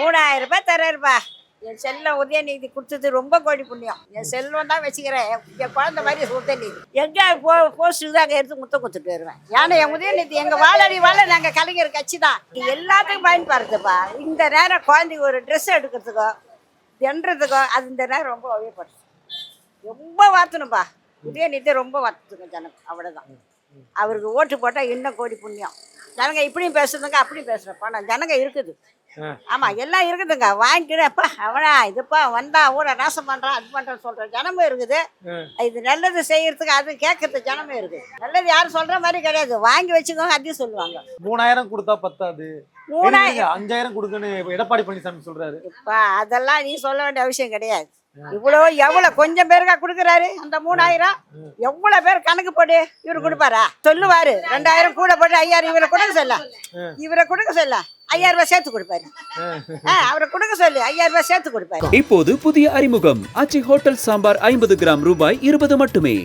3000 ரூபாய் தர்றாருப்பா. என் செல்லம் உதயநிதி கொடுத்தது ரொம்ப கோடி புண்ணியம். என் செல்வம் தான் வச்சுக்கிறேன். என் குழந்தை மாதிரி உதயநிதி எங்கே போஸ்ட்டு தான் எடுத்து முத்த கொடுத்துட்டு வருவேன். ஏன்னா என் உதயநிதி எங்கள் வாழடி வாழ நாங்கள் கலைஞர் கட்சி தான். எல்லாத்துக்கும் பயன்படுத்துப்பா. இந்த நேரம் குழந்தைக்கு ஒரு ட்ரெஸ் எடுக்கிறதுக்கோ என்றதுக்கோ அது இந்த நேரம் ரொம்ப உபயோகப்படுது. ரொம்ப வாத்தணும்ப்பா. உதயநிதி ரொம்ப வாத்துங்க ஜனங்க. அவ்வளோதான். அவருக்கு ஓட்டு போட்டால் இன்னும் கோடி புண்ணியம். ஜனங்க இப்படியும் பேசுறதுங்க அப்படியும் பேசுகிறேன். பணம் ஜனங்க இருக்குது. ஆமாம் எல்லாம் இருக்குதுங்க. வாங்கிக்கிறப்பா அவனா இதுப்பா வந்தா ஊரை நாசம் பண்ணுறான் அது பண்ணுறான்னு சொல்கிற ஜனமும் இருக்குது. இது நல்லது செய்யறதுக்கு அது கேட்கறது ஜனமும் இருக்குது. நல்லது யாரும் சொல்கிற மாதிரி கிடையாது. வாங்கி வச்சுக்கோங்க அதையும் சொல்லுவாங்க. 3000 கொடுத்தா பத்தாது, 3000 5000 கொடுக்குன்னு எடப்பாடி பழனிசாமி சொல்றாரு. இப்பா அதெல்லாம் நீ சொல்ல வேண்டிய அவசியம் கிடையாது. இவ்வளோ எவ்வளோ கொஞ்சம் பேருக்கா கொடுக்குறாரு அந்த 3000. எவ்வளோ பேர் கணக்கு போட்டு இவரு கொடுப்பாரா சொல்லுவாரு. 2000 கூட போட்டு 5000 இவரை கொடுக்க சொல்ல, இவரை கொடுக்க சொல்ல 5000 ரூபாய் சேர்த்து கொடுப்பாரு. அவரை கொடுக்க சொல்லு 5000 ரூபாய் சேர்த்து கொடுப்பாரு. இப்போது புதிய அறிமுகம் ஆச்சி ஹோட்டல் சாம்பார் 50 கிராம் ரூபாய் 20 மட்டுமே.